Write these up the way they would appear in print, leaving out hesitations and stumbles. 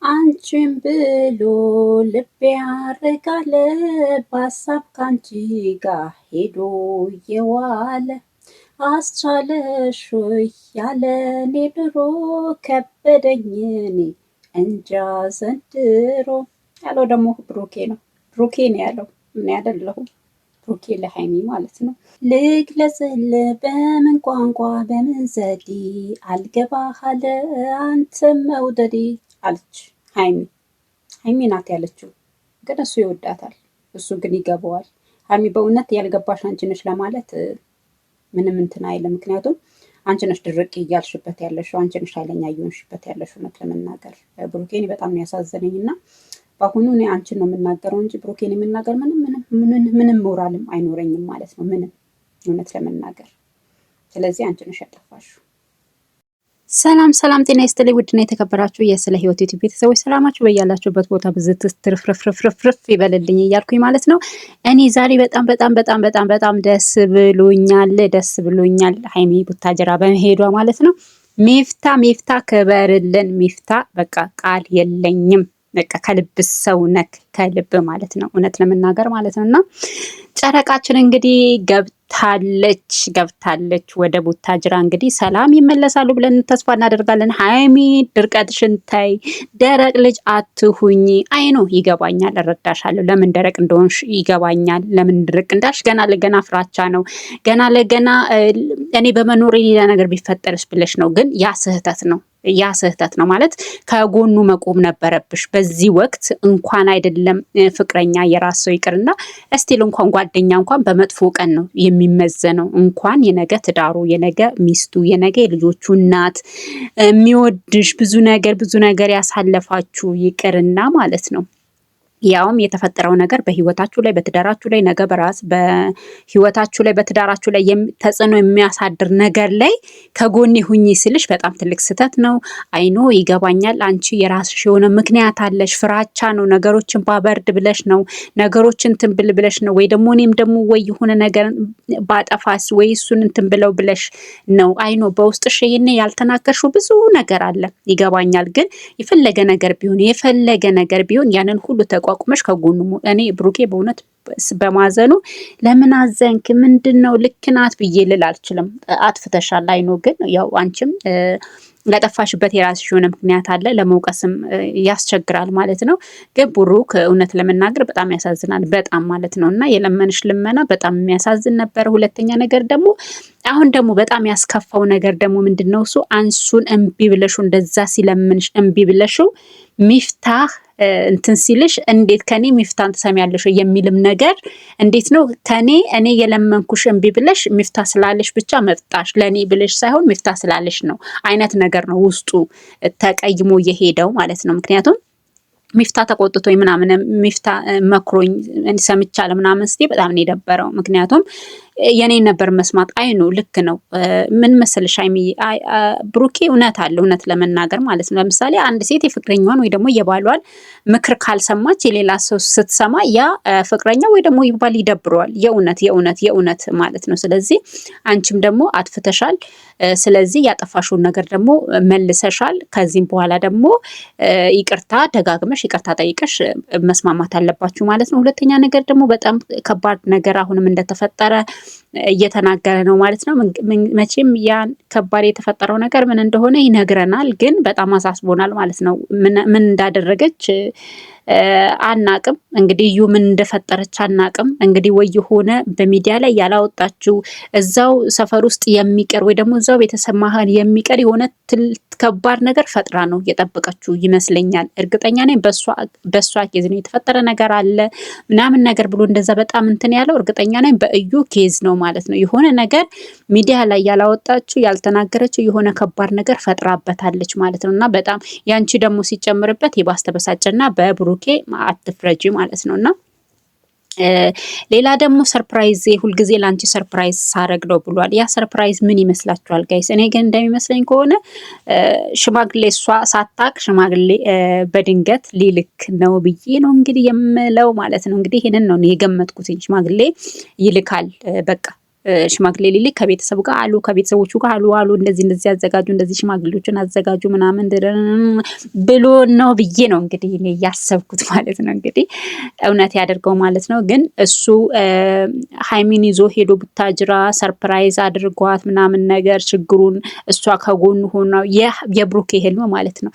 አንቺን ብሎ ልቤ ያረጋለ በሀሳብ ካንቺ ጋር ሄዶ የዋለ አስቻለሽ ወይ ያለኔ ድሮ ከበደኝ እኔ እንጃ ዘንድሮ ያለው ደግሞ ብሩኬ ነው። ብሩኬ ነው ያለው፣ እኔ አይደለሁም። ብሩኬ ለሀይሚ ማለት ነው። ልግለጽል በምን ቋንቋ በምን ዘዴ አልገባህ አለ አንተ መውደዴ አለች ሀይሚ ናት ያለችው። ግን እሱ ይወዳታል፣ እሱ ግን ይገባዋል። ሀይሚ በእውነት ያልገባሽ አንቺ ነሽ ለማለት ምንም እንትን አይልም። ምክንያቱም አንቺ ነሽ ድርቅ እያልሽበት ያለሽው፣ አንቺ ነሽ ኃይለኛ እየሆንሽበት ያለሽው። እውነት ለመናገር ብሩኬን በጣም ያሳዘነኝ እና በአሁኑ እኔ አንቺን ነው የምናገረው እንጂ ብሩኬን የምናገር ምንም ሞራልም አይኖረኝም ማለት ነው፣ ምንም እውነት ለመናገር። ስለዚህ አንቺ ነሽ ያጠፋሽው። ሰላም ጤና ይስጥልኝ ውድና የተከበራችሁ የስለ ህይወት ዩቲዩብ ቤተሰቦች ሰላማችሁ በያላችሁበት ቦታ ብዝት ትርፍርፍርፍርፍ ይበልልኝ እያልኩኝ ማለት ነው። እኔ ዛሬ በጣም ደስ ብሎኛል ሀይሚ ቡታጀራ በመሄዷ ማለት ነው። ሚፍታ ክበርልን ሚፍታ። በቃ ቃል የለኝም። በቃ ከልብ ሰው ነክ ከልብ ማለት ነው፣ እውነት ለመናገር ማለት ነው። እና ጨረቃችን እንግዲህ ገብታለች ወደ ቡታጅራ። እንግዲህ ሰላም ይመለሳሉ ብለን ተስፋ እናደርጋለን። ሀይሚ ድርቀትሽን ተይ፣ ደረቅ ልጅ አትሁኝ። አይኖ ይገባኛል፣ እረዳሻለሁ። ለምን ደረቅ እንደሆንሽ ይገባኛል። ለምን ድርቅ እንዳልሽ ገና ለገና ፍራቻ ነው። ገና ለገና እኔ በመኖር ሌላ ነገር ቢፈጠርስ ብለሽ ነው። ግን ያ ስህተት ነው ማለት ከጎኑ መቆም ነበረብሽ በዚህ ወቅት። እንኳን አይደለም ፍቅረኛ የራስ ሰው ይቅርና እስቲል እንኳን ጓደኛ እንኳን በመጥፎ ቀን ነው የሚመዘነው። እንኳን የነገ ትዳሩ፣ የነገ ሚስቱ፣ የነገ የልጆቹ እናት የሚወድሽ ብዙ ነገር ያሳለፋችሁ ይቅርና ማለት ነው ያውም የተፈጠረው ነገር በህይወታችሁ ላይ በትዳራችሁ ላይ ነገ በህይወታችሁ ላይ በትዳራችሁ ላይ ተጽዕኖ የሚያሳድር ነገር ላይ ከጎኔ ሁኚ ስልሽ በጣም ትልቅ ስህተት ነው። አይኖ ይገባኛል። አንቺ የራስሽ የሆነ ምክንያት አለሽ። ፍራቻ ነው። ነገሮችን ባበርድ ብለሽ ነው። ነገሮችን ትንብል ብለሽ ነው። ወይ ደግሞ እኔም ደግሞ ወይ የሆነ ነገር ባጠፋስ ወይ እሱን እንትን ብለው ብለሽ ነው። አይኖ በውስጥሽ ይሄን ያልተናገርሽው ብዙ ነገር አለ። ይገባኛል። ግን የፈለገ ነገር ቢሆን ያንን ሁሉ ተቋቁመሽ ከጎኑ እኔ ብሩኬ በእውነት በማዘኑ ለምን አዘንክ ምንድነው ልክ ናት ብዬ ልል አልችልም። አጥፍተሻል አይኖ። ግን ያው አንቺም ለጠፋሽበት የራስሽ የሆነ ምክንያት አለ። ለመውቀስም ያስቸግራል ማለት ነው። ግን ብሩክ እውነት ለመናገር በጣም ያሳዝናል፣ በጣም ማለት ነው። እና የለመንሽ ልመና በጣም የሚያሳዝን ነበር። ሁለተኛ ነገር ደግሞ አሁን ደግሞ በጣም ያስከፋው ነገር ደግሞ ምንድነው እሱ አንሱን እምቢ ብለሽው እንደዛ ሲለምንሽ እምቢ ብለሽው ሚፍታህ እንትን ሲልሽ እንዴት ከኔ ሚፍታን ትሰሚያለሽ የሚልም ነገር እንዴት ነው እኔ የለመንኩሽ እምቢ ብለሽ ሚፍታ ስላለሽ ብቻ መጣሽ ለኔ ብለሽ ሳይሆን ሚፍታ ስላለሽ ነው አይነት ነገር ነው ውስጡ ተቀይሞ የሄደው ማለት ነው። ምክንያቱም ሚፍታ ተቆጥቶኝ ምናምን ሚፍታ መክሮኝ ሰምቻለሁ ምናምን ስትይ በጣም ነው የደበረው። ምክንያቱም የኔን ነበር መስማት። አይኑ ልክ ነው። ምን መሰለሽ ሀይሚ ብሩኬ እውነት አለ፣ እውነት ለመናገር ማለት ነው። ለምሳሌ አንድ ሴት የፍቅረኛዋን ወይ ደግሞ የባሏን ምክር ካልሰማች የሌላ ሰው ስትሰማ ያ ፍቅረኛ ወይ ደግሞ ይባል ይደብረዋል። የእውነት ማለት ነው። ስለዚህ አንቺም ደግሞ አጥፍተሻል። ስለዚህ ያጠፋሽውን ነገር ደግሞ መልሰሻል። ከዚህም በኋላ ደግሞ ይቅርታ ደጋግመሽ ይቅርታ ጠይቀሽ መስማማት አለባችሁ ማለት ነው። ሁለተኛ ነገር ደግሞ በጣም ከባድ ነገር አሁንም እንደተፈጠረ እየተናገረ ነው ማለት ነው። መቼም ያን ከባድ የተፈጠረው ነገር ምን እንደሆነ ይነግረናል፣ ግን በጣም አሳስቦናል ማለት ነው። ምን እንዳደረገች አናቅም። እንግዲህ እዩ ምን እንደፈጠረች አናቅም። እንግዲህ ወይ የሆነ በሚዲያ ላይ ያላወጣችው እዛው ሰፈር ውስጥ የሚቀር ወይ ደግሞ እዛው ቤተሰብ መሀል የሚቀር የሆነ ከባድ ነገር ፈጥራ ነው የጠበቀችው ይመስለኛል። እርግጠኛ ነኝ በሷ ኬዝ ነው የተፈጠረ ነገር አለ ምናምን ነገር ብሎ እንደዛ በጣም እንትን ያለው እርግጠኛ ነኝ በእዩ ኬዝ ነው ማለት ነው። የሆነ ነገር ሚዲያ ላይ ያላወጣችው ያልተናገረችው የሆነ ከባድ ነገር ፈጥራበታለች ማለት ነው። እና በጣም ያንቺ ደግሞ ሲጨምርበት የባስ ተበሳጨና በብሩኬ አትፍረጂ ማለት ነውና ሌላ ደግሞ ሰርፕራይዝ ሁልጊዜ ላንቺ ሰርፕራይዝ ሳረግ ነው ብሏል። ያ ሰርፕራይዝ ምን ይመስላችኋል ጋይስ? እኔ ግን እንደሚመስለኝ ከሆነ ሽማግሌ እሷ ሳታቅ ሽማግሌ በድንገት ሊልክ ነው ብዬ ነው እንግዲህ የምለው ማለት ነው። እንግዲህ ይሄንን ነው የገመትኩት። ሽማግሌ ይልካል በቃ ሽማግሌ ሊልክ ከቤተሰቡ ጋር አሉ ከቤተሰቦቹ ጋር አሉ እንደዚህ አዘጋጁ እንደዚህ ሽማግሌዎችን አዘጋጁ ምናምን ብሎ ነው ብዬ ነው እንግዲህ እኔ ያሰብኩት ማለት ነው። እንግዲህ እውነት ያደርገው ማለት ነው። ግን እሱ ሀይሚን ይዞ ሄዶ ቡታጅራ ሰርፕራይዝ አድርጓት ምናምን ነገር ችግሩን እሷ ከጎኑ ሆና የብሩኬ ህልም ማለት ነው።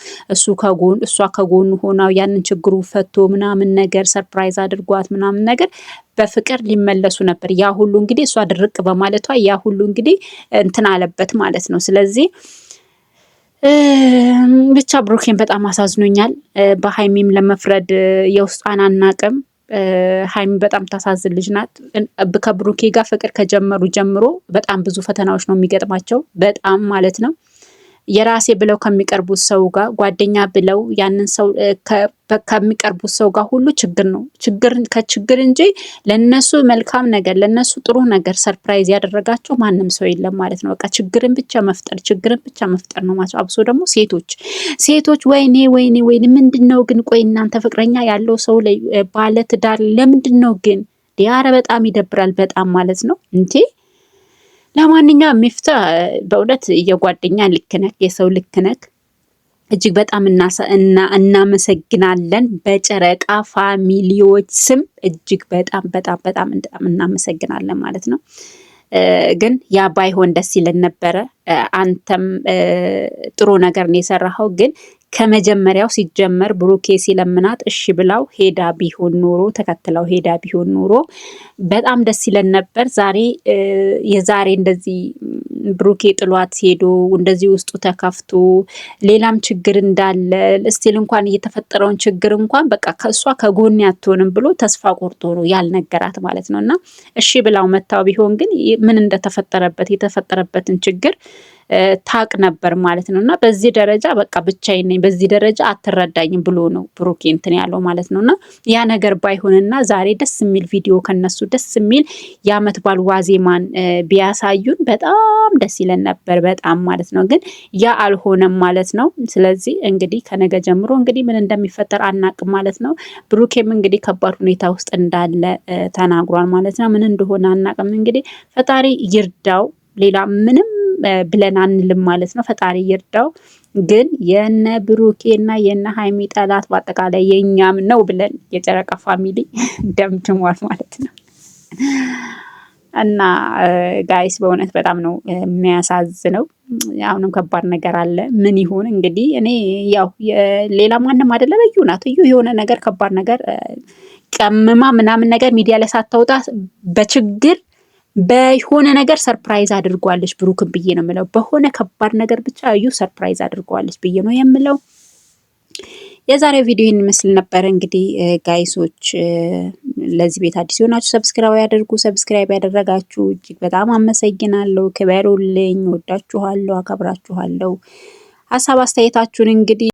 እሷ ከጎኑ ሆና ያንን ችግሩ ፈቶ ምናምን ነገር ሰርፕራይዝ አድርጓት ምናምን ነገር በፍቅር ሊመለሱ ነበር። ያ ሁሉ እንግዲህ እሷ ድርቅ በማለቷ ያ ሁሉ እንግዲህ እንትን አለበት ማለት ነው። ስለዚህ ብቻ ብሩኬን በጣም አሳዝኖኛል። በሀይሚም ለመፍረድ የውስጧን አናቅም። ሀይሚ በጣም ታሳዝን ልጅ ናት። ከብሩኬ ጋር ፍቅር ከጀመሩ ጀምሮ በጣም ብዙ ፈተናዎች ነው የሚገጥማቸው በጣም ማለት ነው። የራሴ ብለው ከሚቀርቡት ሰው ጋር ጓደኛ ብለው ያንን ሰው ከሚቀርቡት ሰው ጋር ሁሉ ችግር ነው ከችግር እንጂ ለነሱ መልካም ነገር ለነሱ ጥሩ ነገር ሰርፕራይዝ ያደረጋቸው ማንም ሰው የለም ማለት ነው። በቃ ችግርን ብቻ መፍጠር ነው ማለት ነው። አብሶ ደግሞ ሴቶች ወይኔ ምንድነው ግን ቆይ እናንተ ፍቅረኛ ያለው ሰው ላይ ባለ ትዳር ለምንድነው ግን ዲያረ በጣም ይደብራል በጣም ማለት ነው እንዴ። ለማንኛውም ሚፍታ በእውነት የጓደኛ ልክ ነህ የሰው ልክ ነህ። እጅግ በጣም እናመሰግናለን በጨረቃ ፋሚሊዎች ስም እጅግ በጣም እናመሰግናለን ማለት ነው። ግን ያ ባይሆን ደስ ይለን ነበረ። አንተም ጥሩ ነገር ነው የሰራኸው። ግን ከመጀመሪያው ሲጀመር ብሩኬ ሲለምናት እሺ ብላው ሄዳ ቢሆን ኖሮ ተከትለው ሄዳ ቢሆን ኖሮ በጣም ደስ ይለን ነበር። የዛሬ እንደዚህ ብሩኬ ጥሏት ሄዶ እንደዚህ ውስጡ ተከፍቶ ሌላም ችግር እንዳለ እስቲል እንኳን እየተፈጠረውን ችግር እንኳን በቃ ከእሷ ከጎን አትሆንም ብሎ ተስፋ ቆርጦ ነው ያልነገራት ማለት ነው። እና እሺ ብላው መታው ቢሆን ግን ምን እንደተፈጠረበት የተፈጠረበትን ችግር ታቅ ነበር ማለት ነው። እና በዚህ ደረጃ በቃ ብቻዬን ነኝ በዚህ ደረጃ አትረዳኝም ብሎ ነው ብሩኬ እንትን ያለው ማለት ነው። እና ያ ነገር ባይሆንና ዛሬ ደስ የሚል ቪዲዮ ከነሱ ደስ የሚል የዓመት በዓል ዋዜማን ቢያሳዩን በጣም ደስ ይለን ነበር በጣም ማለት ነው። ግን ያ አልሆነም ማለት ነው። ስለዚህ እንግዲህ ከነገ ጀምሮ እንግዲህ ምን እንደሚፈጠር አናቅም ማለት ነው። ብሩኬም እንግዲህ ከባድ ሁኔታ ውስጥ እንዳለ ተናግሯል ማለት ነው። ምን እንደሆነ አናቅም። እንግዲህ ፈጣሪ ይርዳው ሌላ ምንም ብለን አንልም ማለት ነው። ፈጣሪ ይርዳው። ግን የነ ብሩኬና የነ ሀይሚ ጠላት በአጠቃላይ የኛም ነው ብለን የጨረቃ ፋሚሊ ደምድሟል ማለት ነው። እና ጋይስ በእውነት በጣም ነው የሚያሳዝነው። አሁንም ከባድ ነገር አለ። ምን ይሁን እንግዲህ እኔ ያው ሌላ ማንም አይደለም እዩ ናት። እዩ የሆነ ነገር ከባድ ነገር ቀምማ ምናምን ነገር ሚዲያ ላይ ሳታወጣ በችግር በሆነ ነገር ሰርፕራይዝ አድርጓለች ብሩክን ብዬ ነው የምለው። በሆነ ከባድ ነገር ብቻ እዩ ሰርፕራይዝ አድርጓለች ብዬ ነው የምለው። የዛሬው ቪዲዮ ይህን ይመስል ነበር። እንግዲህ ጋይሶች ለዚህ ቤት አዲስ የሆናችሁ ሰብስክራይብ ያደርጉ። ሰብስክራይብ ያደረጋችሁ እጅግ በጣም አመሰግናለሁ። ክበሩልኝ። ወዳችኋለሁ፣ አከብራችኋለሁ። ሀሳብ አስተያየታችሁን እንግዲህ